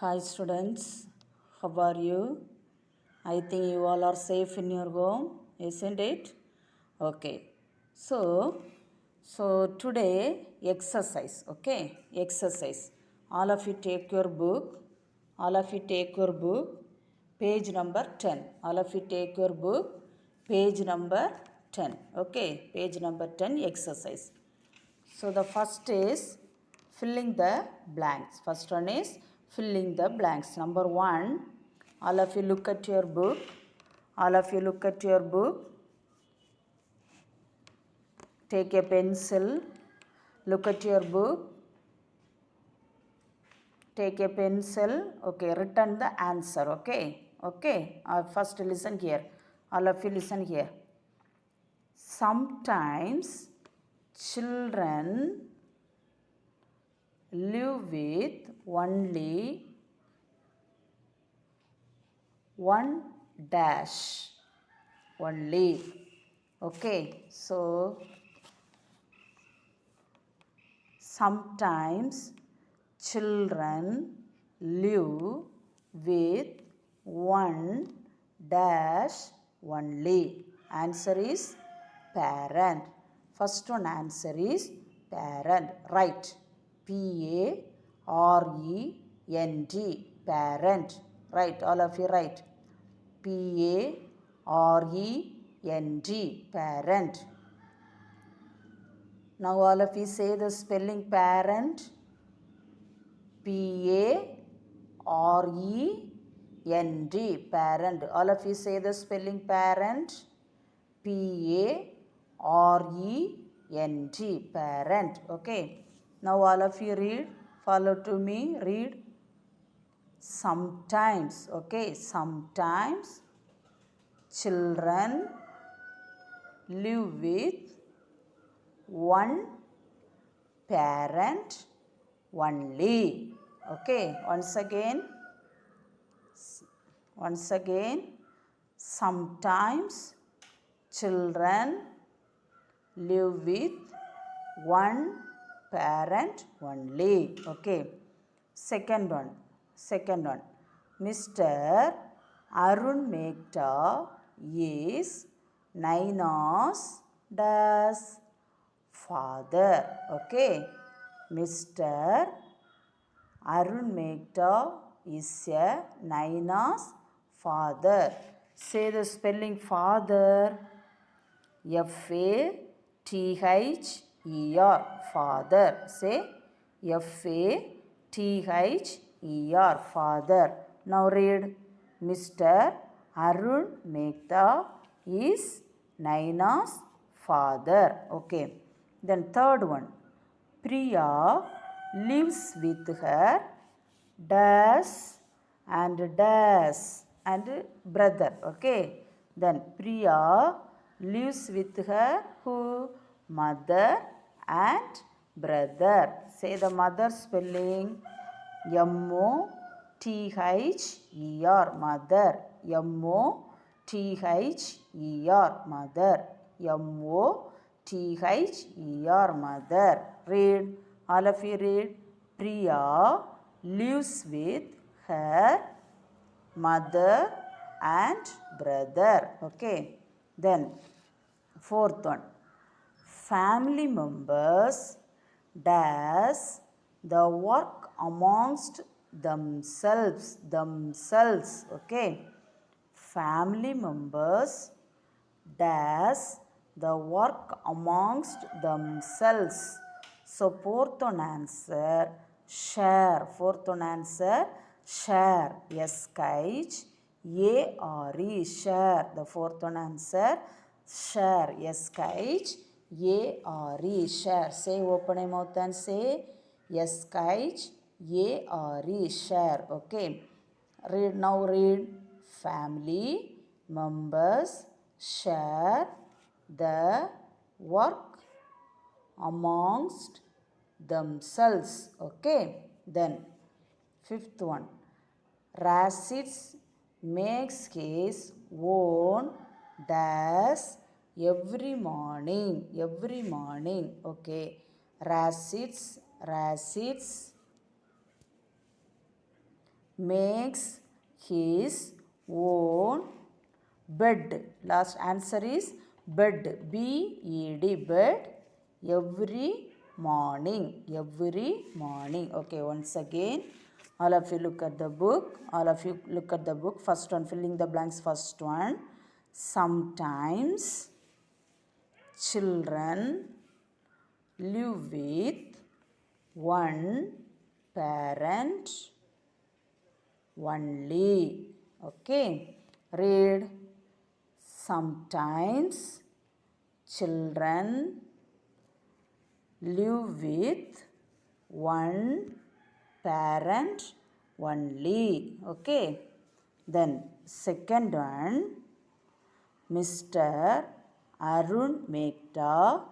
Hi students, how are you? I think you all are safe in your home, isn't it? Okay. So today exercise, okay? Exercise. All of you take your book. All of you take your book. Page number 10. All of you take your book. Page number 10. Okay, page number 10 exercise. So the first is filling the blanks. First one is filling the blanks. Number one, all of you look at your book. All of you look at your book. Take a pencil. Look at your book. Take a pencil. Okay, written the answer. Okay. Okay. First listen here. All of you listen here. Sometimes children live with only one dash only. Okay, so sometimes children live with one dash only. Answer is parent. First one answer is parent. Right. Parent. Parent. Right. All of you right. Parent. Parent. Now all of you say the spelling parent. Parent. Parent. All of you say the spelling parent. Parent. Parent. Okay. Now all of you read. Follow to me. Read. Sometimes. Okay. Sometimes children live with one parent only. Okay, once again, sometimes children live with one parent only. Okay, second one. Mr. Arun Mehta is Naina's dash father. Okay, Mr. Arun Mehta is a Naina's father. Say the spelling father. Father. Father. Say Father. Father. Now read. Mr. Arun Mehta is Naina's father. Okay. Then third one. Priya lives with her dash and brother. Okay. Then Priya lives with her who? Mother and brother. Say the mother spelling. Mother. Mother. Mother. Mother. Read. All of you read. Priya lives with her mother and brother. Okay. Then fourth one. Family members does the work amongst themselves. Okay. Family members does the work amongst themselves. So fourth one answer share. Fourth one answer share. S-K-H-A-R-E. Share. The fourth one answer share. S-K-H-A-R-E. Share. Say open your mouth and say S-K-H-A-R-E. Share. Okay. Read now. Read. Family members share the work amongst themselves. Okay. Then fifth one. Rashid makes his own dash every morning. Okay. Rashid makes his own bed. Last answer is bed. B-E-D, bed. Every morning. Every morning. Okay, once again. All of you look at the book. All of you look at the book. First one, filling the blanks. First one. Sometimes children live with one parent only. Okay. Read. Sometimes children live with one parent only. Okay. Then second one, Mr. Arun Mehta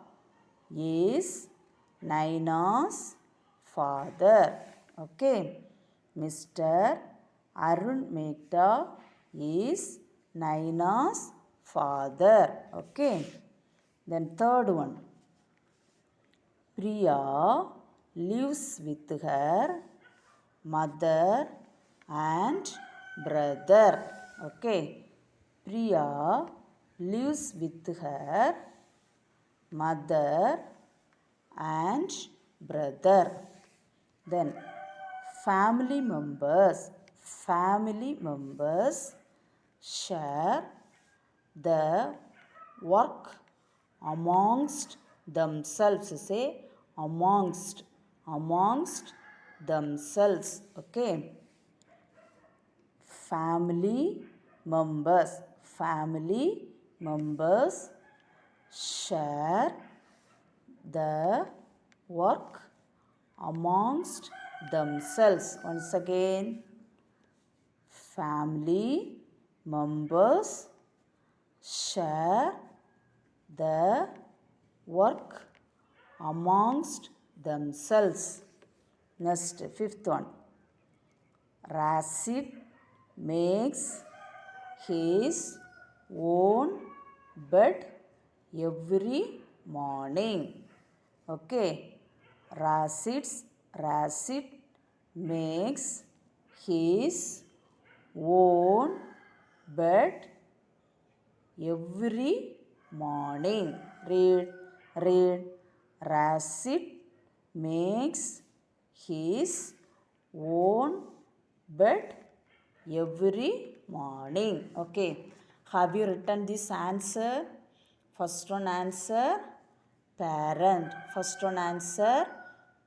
is Naina's father. Okay. Mr. Arun Mehta is Naina's father. Okay. Then third one, Priya lives with her mother and brother. Okay. Priya lives with her mother and brother. Then family members share the work amongst themselves. Say amongst themselves. Okay. Family members share the work amongst themselves. Once again, family members share the work amongst themselves. Next, fifth one. Rashid makes his own bed every morning. Okay. Rashid makes his own bed every morning. Read. Rashid makes his own bed every morning. Okay. Have you written this answer? First one answer, parent. First one answer,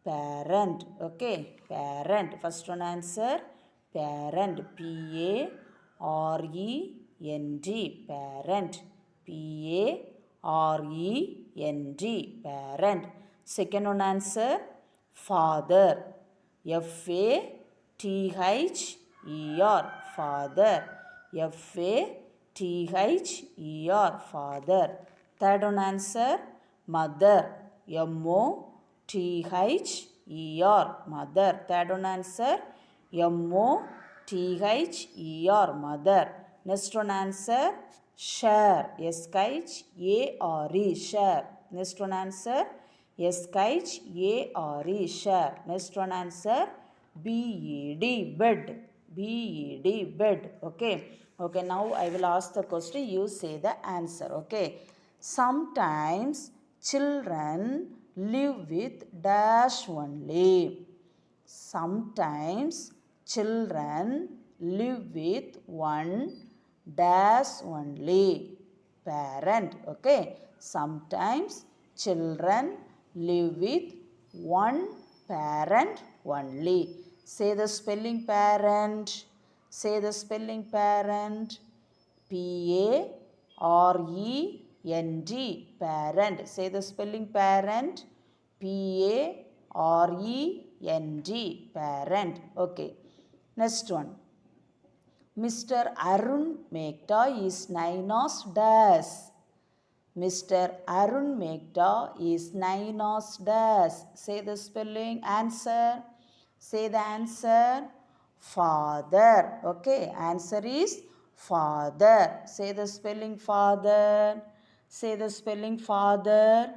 parent. Okay. Parent. First one answer, parent. P-A-R-E-N-T. Parent. P-A-R-E-N-T. Parent. Second one answer, father. F-A-T-H-E-R. Father. F-A-T-H-E-R. Father. Third one answer, mother. M-O-T-H-E-R. Mother. Third one answer, M-O-T-H-E-R. Mother. Next one answer, share. S-H-A-R-E. Share. Next one answer, S-H-A-R-E. Share. Next one answer, B-E-D. Bed. B-E-D. Bed. Okay. Okay. Now I will ask the question. You say the answer. Okay. Sometimes children live with dash only. Sometimes children live with one dash only. Parent. Okay. Sometimes children live with one parent only. Say the spelling parent. Say the spelling parent. P-A-R-E-N-T. Parent. Say the spelling parent. P-A-R-E-N-T. Parent. Okay. Next one. Mr. Arun Mehta is Naina's dash. Mr. Arun Mehta is Naina's dash. Say the spelling. Answer. Say the answer. Father. Okay. Answer is father. Say the spelling father. Say the spelling father.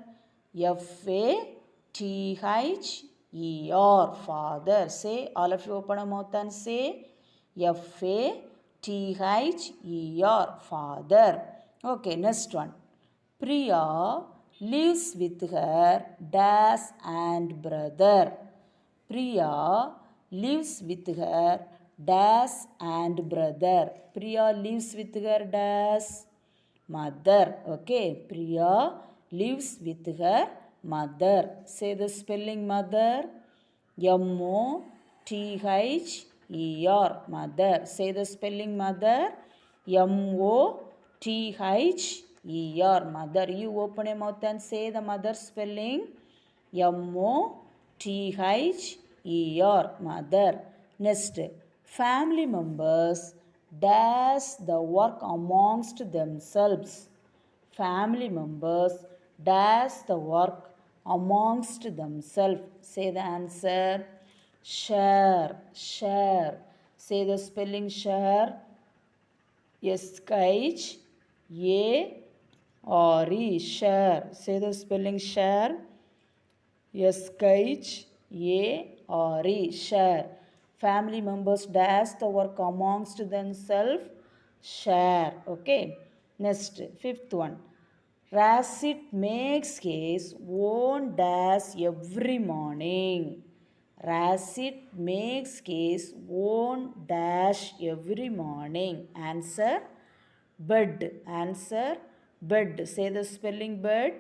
F-A-T-H-E-R. Father. Say, all of you open a mouth and say Father, father. Okay, next one. Priya lives with her dash and brother. Priya lives with her dash and brother. Priya lives with her dash mother. Okay, Priya lives with her mother. Say the spelling mother. Mother. Mother. Say the spelling mother. Mother. Mother. You open your mouth and say the mother spelling. Mother. Next, family members dash the work amongst themselves. Family members dash the work amongst themselves. Say the answer. Share. Share. Say the spelling share. S-H-A-R-E. Share. Say the spelling share. S-H-A-R-E. Share. Family members dash the work amongst themselves. Share. Okay. Next, fifth one. Rashid makes his own dash every morning. Rashid makes his own dash every morning. Answer bed. Answer bed. Say the spelling bed.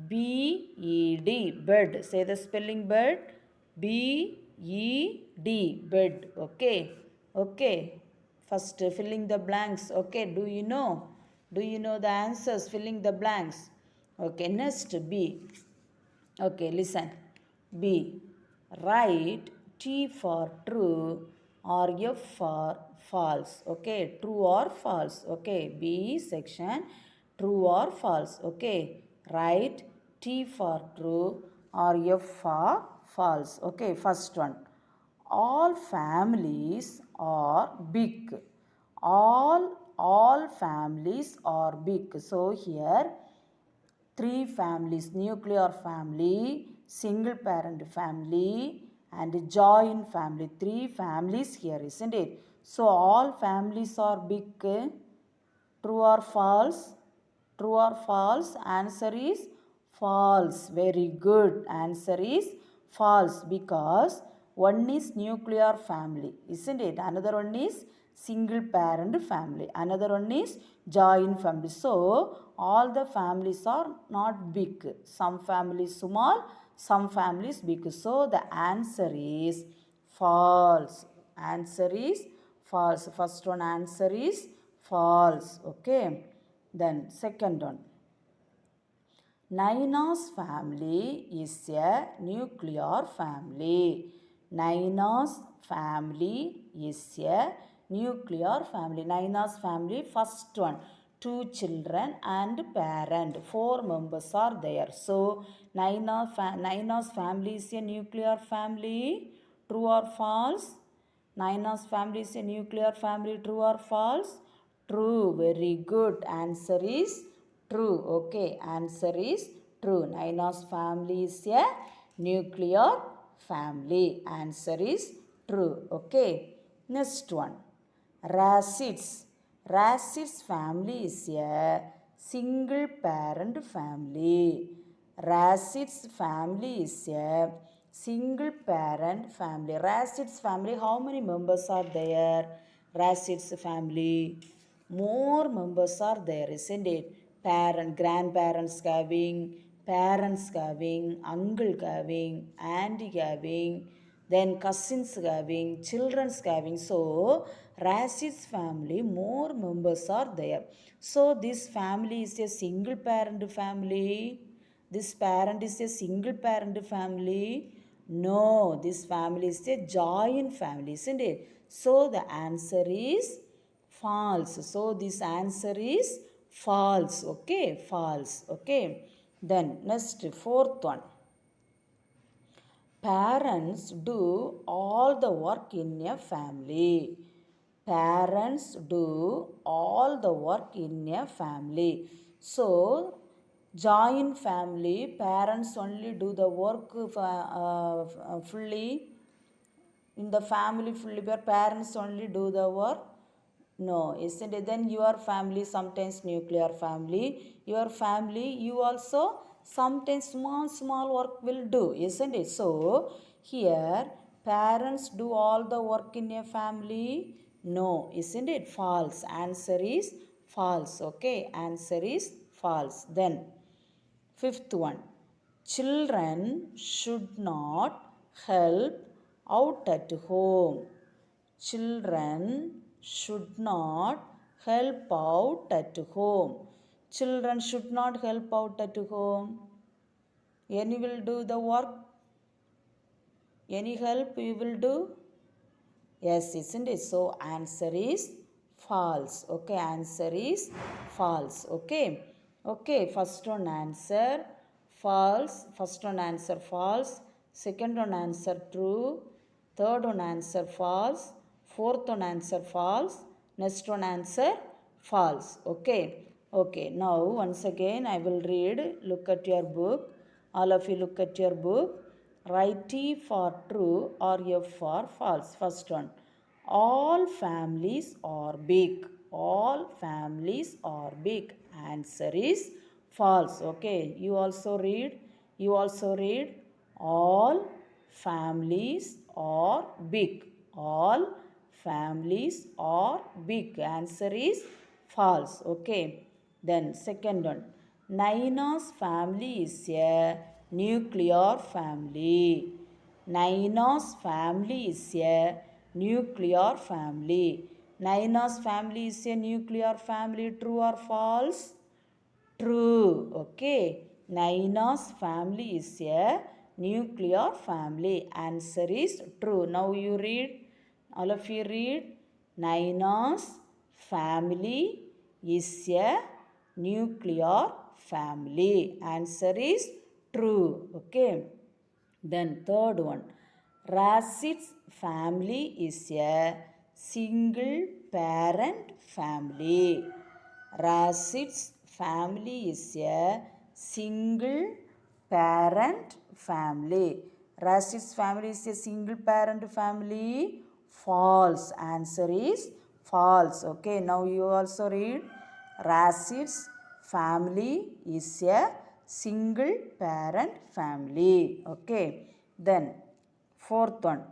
B-E-D. Bed. Say the spelling bed. B-E-D. Bed. Okay. Okay. First filling the blanks. Okay. Do you know? Do you know the answers? Filling the blanks. Okay. Next B. Okay. Listen. B. Write T for true or F for false. Okay. True or false. Okay. B section. True or false. Okay. Write T for true or F for false. Okay. First one. All families are big. All families are big. So here three families: nuclear family, single parent family, and joint family. Three families here, isn't it? So all families are big. True or false? True or false? Answer is false. Very good. Answer is false because one is nuclear family, isn't it? Another one is single parent family. Another one is joint family. So all the families are not big. Some families small, some families big. So the answer is false. Answer is false. First one answer is false. Okay. Then second one. Naina's family is a nuclear family. Naina's family is a nuclear family. Naina's family, first one. Two children and parent. Four members are there. So Naina's family is a nuclear family. True or false? Naina's family is a nuclear family. True or false? True. Very good. Answer is true. Okay. Answer is true. Naina's family is a nuclear family. Answer is true. Okay. Next one. Rashid's. Rashid's family is a single parent family. Rashid's family is a single parent family. Rashid's family, how many members are there? Rashid's family, more members are there, isn't it? Grandparents having, parents having, uncle having, auntie having, then cousins having, children's having. So Rashid's family, more members are there. So this family is a single parent family. This parent is a single parent family. No, this family is a joint family, isn't it? So the answer is false. So this answer is false. Okay, false. Okay. Then next, fourth one. Parents do all the work in a family. Parents do all the work in a family. So joint family, parents only do the work fully. In the family fully, your parents only do the work? No, isn't it? Then your family, sometimes nuclear family, your family, you also sometimes small work will do, isn't it? So here parents do all the work in a family? No, isn't it? False. Answer is false. Okay, answer is false. Then fifth one, children should not help out at home. Children should not help out at home. Children should not help out at home. Any will do the work? Any help you will do? Yes, isn't it? So answer is false. Okay, answer is false. Okay. Okay, first one answer false. First one answer false. Second one answer true. Third one answer false. Fourth one answer false. Next one answer false. Okay. Okay, now once again I will read. Look at your book. All of you look at your book. Write T for true or F for false. First one. All families are big. All families are big. Answer is false. Okay. You also read. You also read. All families are big. All families are big. Answer is false. Okay. Then second one. Naina's family is a nuclear family. Naina's family is a nuclear family. Naina's family is a nuclear family. True or false? True. Okay. Naina's family is a nuclear family. Answer is true. Now you read. All of you read. Naina's family is a nuclear family. Answer is true. Okay. Then third one. Rashid's family is a single parent family. Rashid's family is a single parent family. Rashid's family is a single parent family. False. Answer is false. Okay, now you also read. Rashid's family is a single parent family. Okay, then fourth one.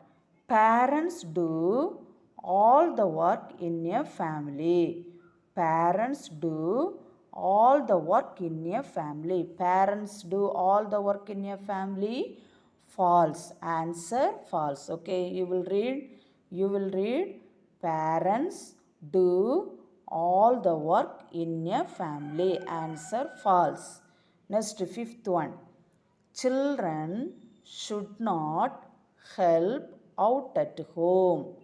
Parents do all the work in a family. Parents do all the work in a family. Parents do all the work in a family. False. Answer false. Okay, you will read. You will read. Parents do all the work in a family. Answer false. Next, fifth one. Children should not help out at home.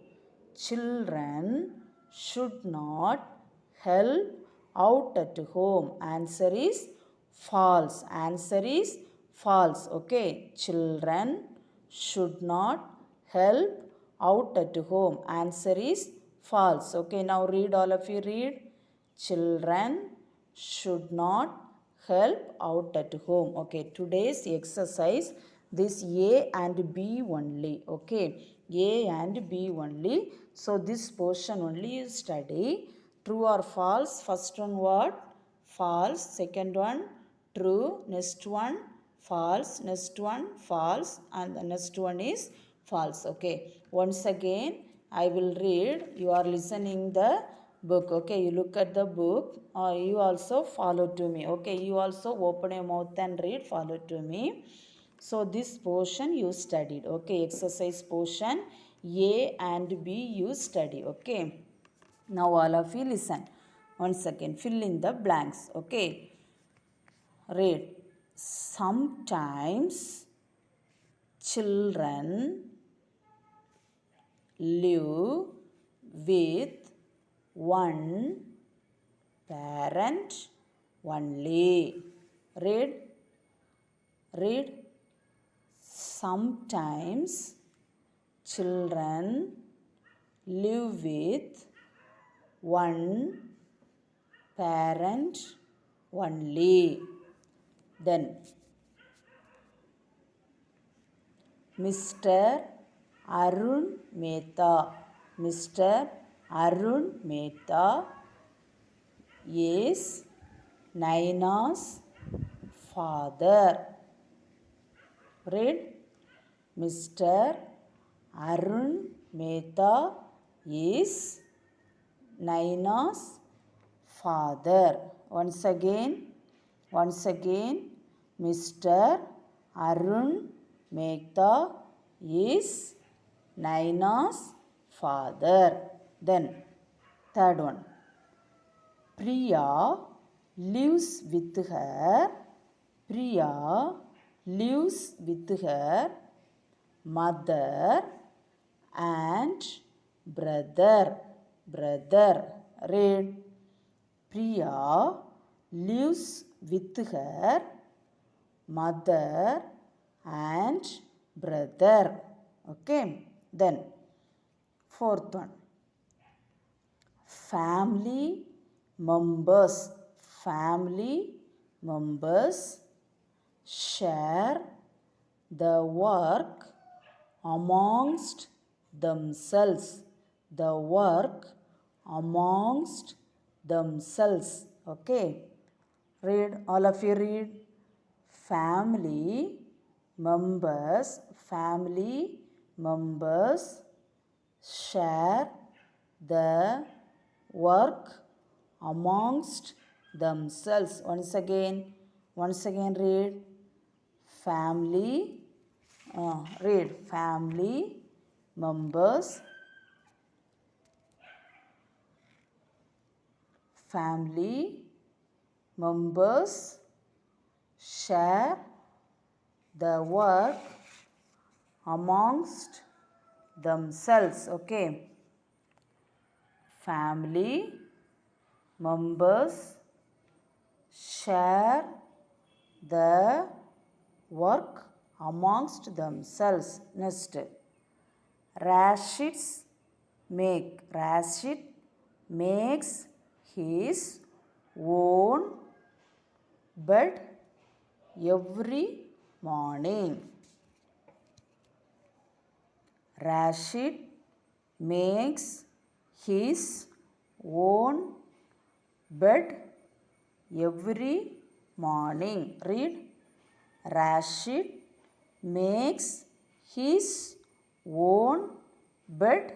Children should not help out at home. Answer is false. Answer is false. Okay. Children should not help out at home. Answer is false. Okay. Now read, all of you read. Children should not help out at home. Okay. Today's exercise, this A and B only. Okay. A and B only. So this portion only you study. True or false? First one what? False. Second one true. Next one false. Next one false. And the next one is false. Okay. Once again I will read. You are listening the book. Okay. You look at the book. You also follow to me. Okay. You also open your mouth and read. Follow to me. So this portion you studied. Okay. Exercise portion A and B you study. Okay. Now all of you listen. Once again, fill in the blanks. Okay. Read. Sometimes children live with one parent only. Read. Read. Sometimes children live with one parent only. Then Mr. Arun Mehta. Mr. Arun Mehta is Naina's father. Read. Mr. Arun Mehta is Naina's father. Once again, Mr. Arun Mehta is Naina's father. Then, third one. Priya lives with her mother and brother. Read. Priya lives with her mother and brother. Okay. Then, fourth one. Family members share the work amongst themselves. Okay. Read. All of you read. Family members share the work amongst themselves. Once again read. Family members share the work amongst themselves. Okay. Family members share the work amongst themselves. Next. Rashid makes his own bed every morning. Rashid makes his own bed every morning. Read. Rashid makes his own bed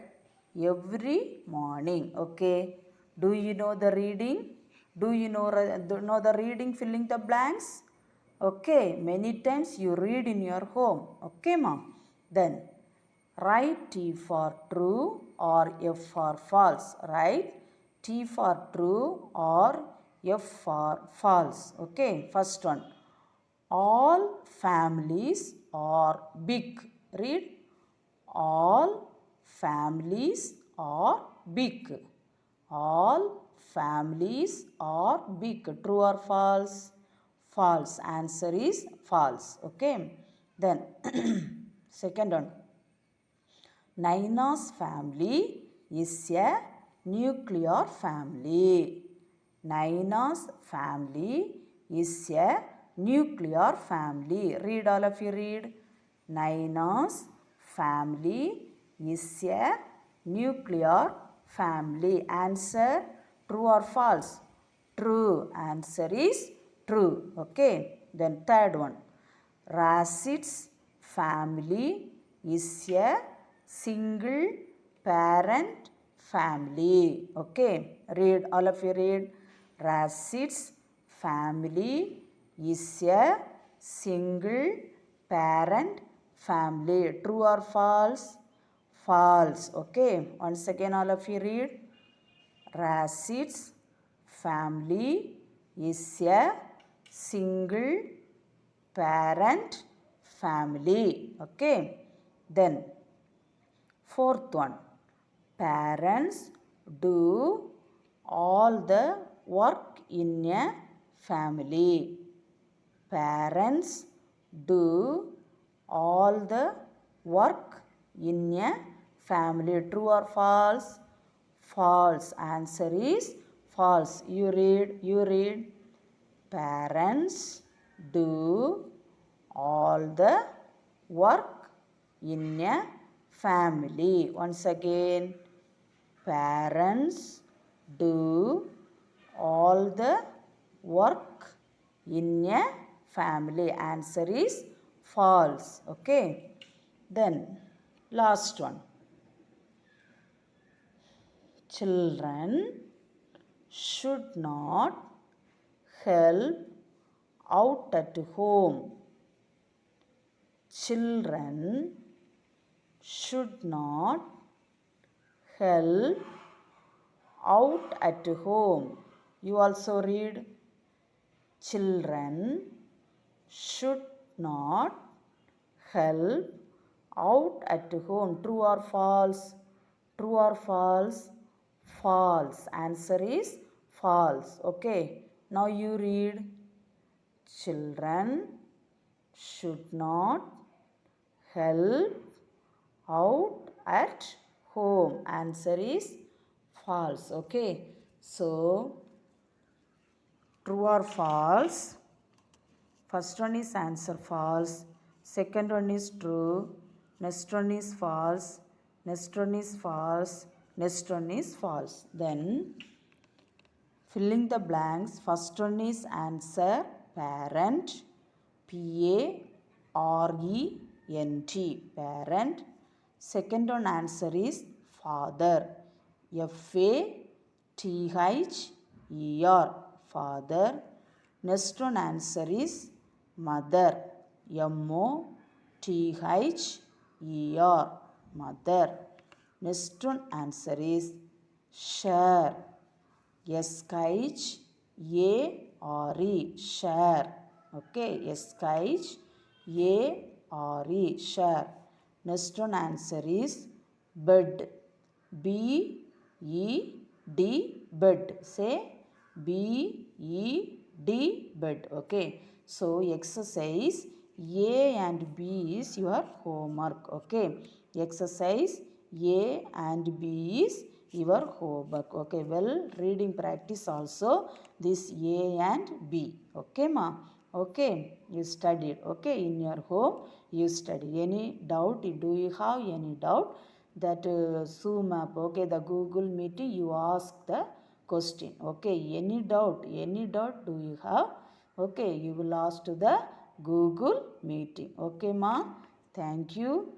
every morning. Okay. Do you know the reading? Do you know the reading, filling the blanks? Okay. Many times you read in your home. Okay, mom. Then, write T for true or F for false. Write T for true or F for false. Okay. First one. All families are big. Read. All families are big. All families are big. True or false? False. Answer is false. Okay. Then, second one. Naina's family is a nuclear family. Naina's family is a nuclear family. Read, all of you read. Naina's family is a nuclear family. Answer, true or false? True. Answer is true. Okay. Then third one. Rashid's family is a single parent family. Okay. Read, all of you read. Rashid's family is a single parent family. True or false? False. Okay. Once again all of you read. Rashid's family is a single parent family. Okay. Then, fourth one. Parents do all the work in a family. Parents do all the work in a family. True or false? False. Answer is false. You read. Parents do all the work in a family. Once again, parents do all the work in a family. Answer is false. Okay. Then last one. Children should not help out at home. Children should not help out at home. You also read. Children should not help out at home. True or false? True or false? False. Answer is false. Okay. Now you read. Children should not help out at home. Answer is false. Okay. So, true or false? First one is answer false. Second one is true. Next one is false. Next one is false. Next one is false. Then filling the blanks. First one is answer parent. P-A-R-E-N-T. Parent. Second one answer is father. F-A-T-H-E-R. Father. Next one answer is mother. M-O-T-H-E-R. Mother. Next one answer is share. S-H-A-R-E. Share. Okay. S-H-A-R-E. Share. Next one answer is bed. B-E-D. Bed. Say B-E-D. Bed. Okay. So exercise A and B is your homework. Okay. Exercise A and B is your homework. Okay. Well, reading practice also this A and B. Okay, ma. Okay. You studied. Okay. In your home you study. Any doubt? Do you have any doubt? That Zoom app. Okay. The Google meeting you ask the question. Okay. Any doubt? Any doubt do you have? Okay. You will ask to the Google meeting. Okay, ma. Thank you.